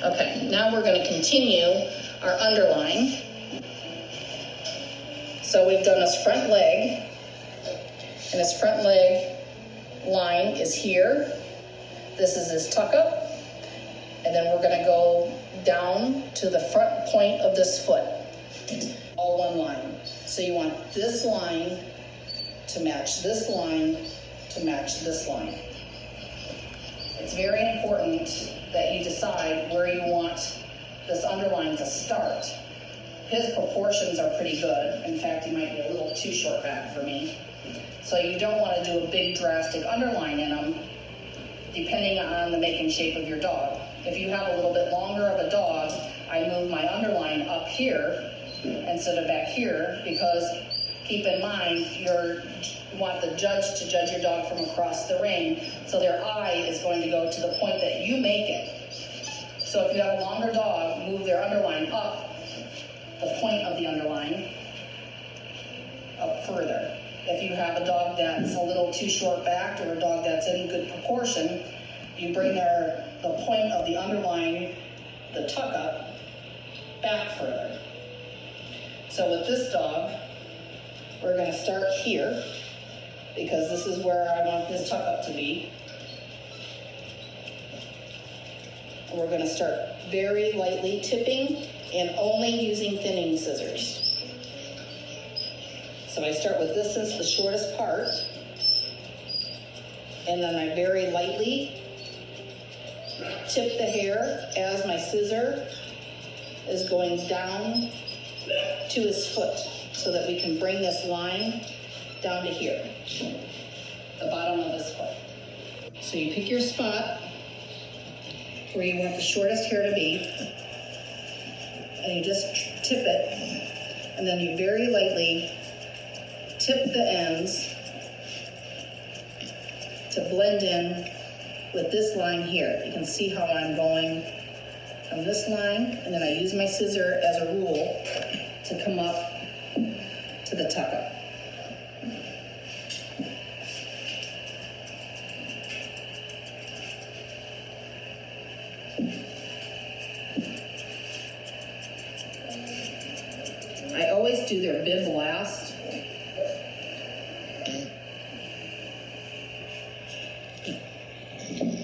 Okay, now we're going to continue our underline. So we've done his front leg, and his front leg line is here. This is his tuck up, and then we're going to go down to the front point of this foot, all one line. So you want this line to match this line to match this line. It's very important that you decide where you want this underline to start. His proportions are pretty good. In fact, he might be a little too short back for me. So you don't want to do a big drastic underline in them, depending on the make and shape of your dog. If you have a little bit longer of a dog, I move my underline up here instead of back here, because keep in mind, you want the judge to judge your dog from across the ring, so their eye is going to go to the point that you make it. So if you have a longer dog, move their underline up, the point of the underline up further. If you have a dog that's a little too short backed or a dog that's in good proportion, you bring the point of the underline, the tuck up, back further. So with this dog, we're going to start here, because this is where I want this tuck up to be. And we're going to start very lightly tipping and only using thinning scissors. So I start with this as the shortest part, and then I very lightly tip the hair as my scissor is going down to his foot, so that we can bring this line down to here, the bottom of his foot. So you pick your spot where you want the shortest hair to be, and you just tip it, and then you very lightly tip the ends to blend in with this line here. You can see how I'm going from this line, and then I use my scissor as a rule to come up to the tuck up. I always do their bib last.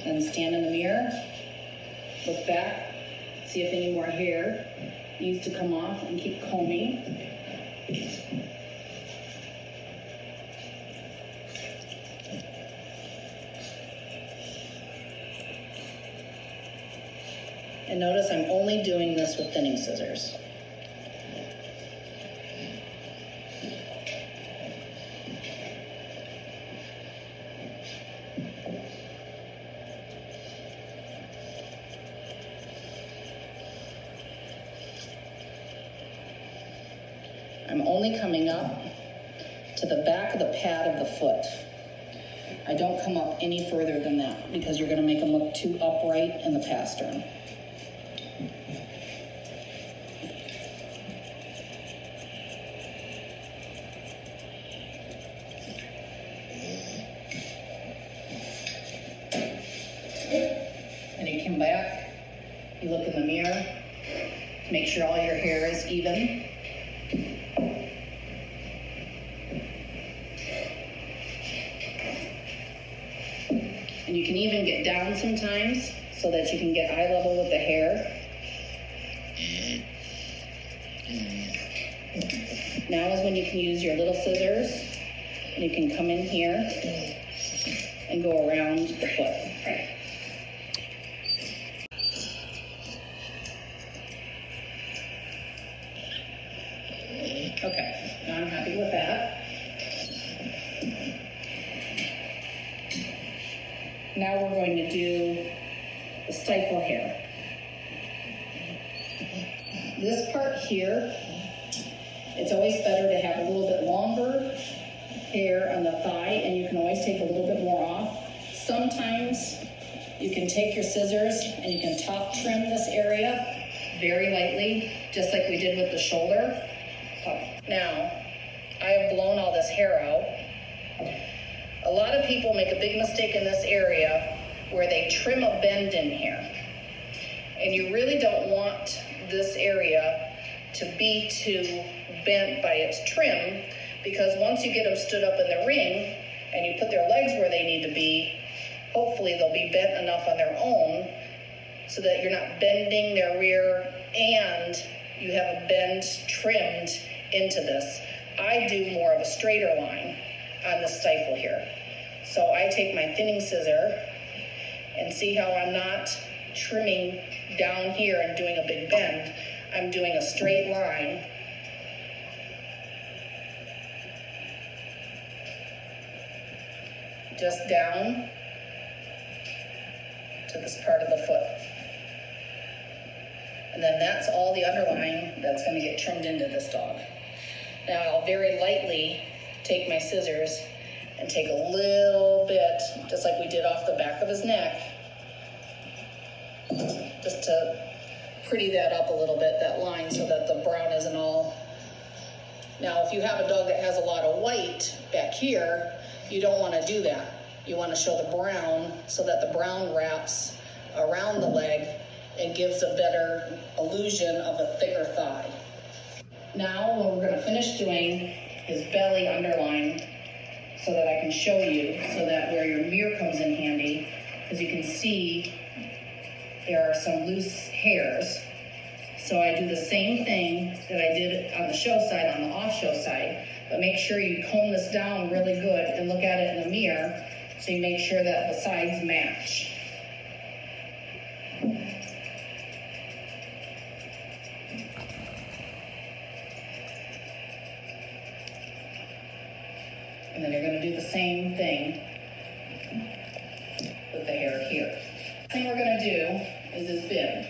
And stand in the mirror, look back, see if any more hair needs to come off, and keep combing. And notice I'm only doing this with thinning scissors. I'm only coming up to the back of the pad of the foot. I don't come up any further than that, because you're going to make them look too upright in the pastern. And you come back, you look in the mirror, make sure all your hair is even. And you can even get down sometimes so that you can get eye level with the hair. Now is when you can use your little scissors, and you can come in here and go around the foot. Okay, now I'm happy with that. Now we're going to do the stifle hair. This part here, it's always better to have a little bit longer hair on the thigh, and you can always take a little bit more off. Sometimes you can take your scissors and you can top trim this area very lightly, just like we did with the shoulder. Now, I have blown all this hair out. A lot of people make a big mistake in this area where they trim a bend in here. And you really don't want this area to be too bent by its trim, because once you get them stood up in the ring and you put their legs where they need to be, hopefully they'll be bent enough on their own so that you're not bending their rear and you have a bend trimmed into this. I do more of a straighter line on the stifle here. So I take my thinning scissor and see how I'm not trimming down here and doing a big bend. I'm doing a straight line. Just down to this part of the foot. And then that's all the underline that's going to get trimmed into this dog. Now I'll very lightly take my scissors and take a little bit, just like we did off the back of his neck, just to pretty that up a little bit, that line, so that the brown isn't all. Now if you have a dog that has a lot of white back here, you don't want to do that. You want to show the brown so that the brown wraps around the leg and gives a better illusion of a thicker thigh. Now what we're going to finish doing is belly underline, so that I can show you, so that where your mirror comes in handy, because you can see there are some loose hairs. So I do the same thing that I did on the show side, on the off show side, but make sure you comb this down really good and look at it in the mirror so you make sure that the sides match. And then you're going to do the same thing with the hair here. The thing we're going to do is this bib.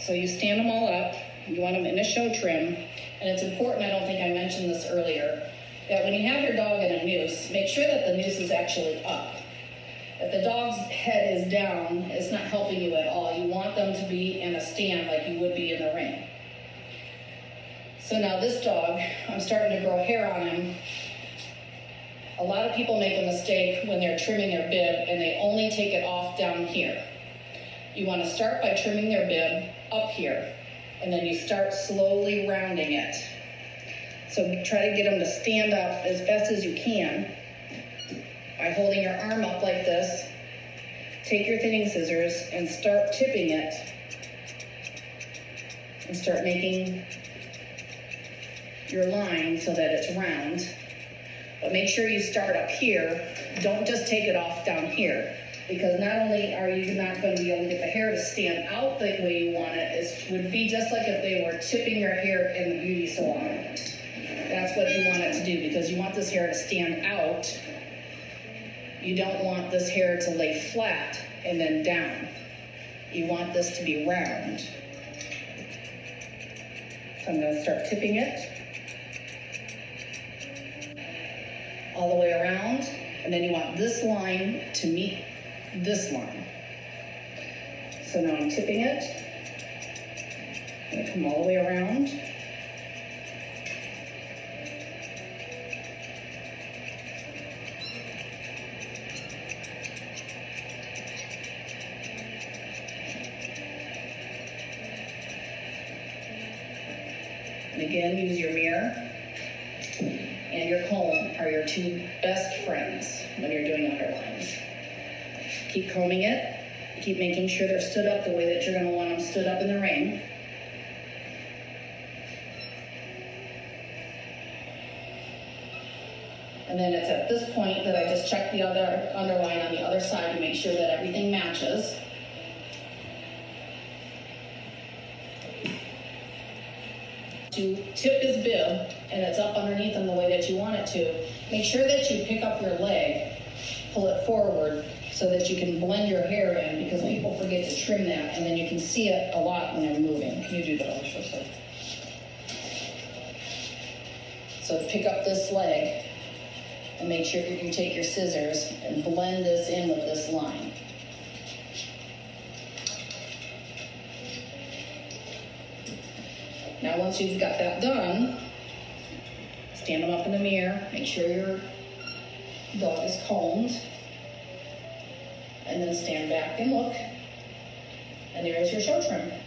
So you stand them all up, you want them in a show trim, and it's important, I don't think I mentioned this earlier, that when you have your dog in a noose, make sure that the noose is actually up. If the dog's head is down, it's not helping you at all. You want them to be in a stand like you would be in the ring. So now this dog, I'm starting to grow hair on him. A lot of people make a mistake when they're trimming their bib and they only take it off down here. You want to start by trimming their bib up here, and then you start slowly rounding it. So try to get them to stand up as best as you can by holding your arm up like this. Take your thinning scissors and start tipping it and start making your line so that it's round. But make sure you start up here. Don't just take it off down here, because not only are you not going to be able to get the hair to stand out the way you want it, it would be just like if they were tipping your hair in the beauty salon. That's what you want it to do, because you want this hair to stand out. You don't want this hair to lay flat and then down. You want this to be round. So I'm going to start tipping it all the way around, and then you want this line to meet this line. So now I'm tipping it. I'm going to come all the way around. And again, use your mirror and your comb are your two best friends when you're doing underlines. Keep combing it. Keep making sure they're stood up the way that you're going to want them stood up in the ring. And then it's at this point that I just check the other underline on the other side to make sure that everything matches. To tip his bib, and it's up underneath him the way that you want it to, make sure that you pick up your leg, pull it forward so that you can blend your hair in, because people forget to trim that, and then you can see it a lot when they're moving. Can you do that on the short side? So pick up this leg and make sure that you take your scissors and blend this in with this line. Now once you've got that done, stand them up in the mirror, make sure your dog is combed, and then stand back and look. And there is your show trim.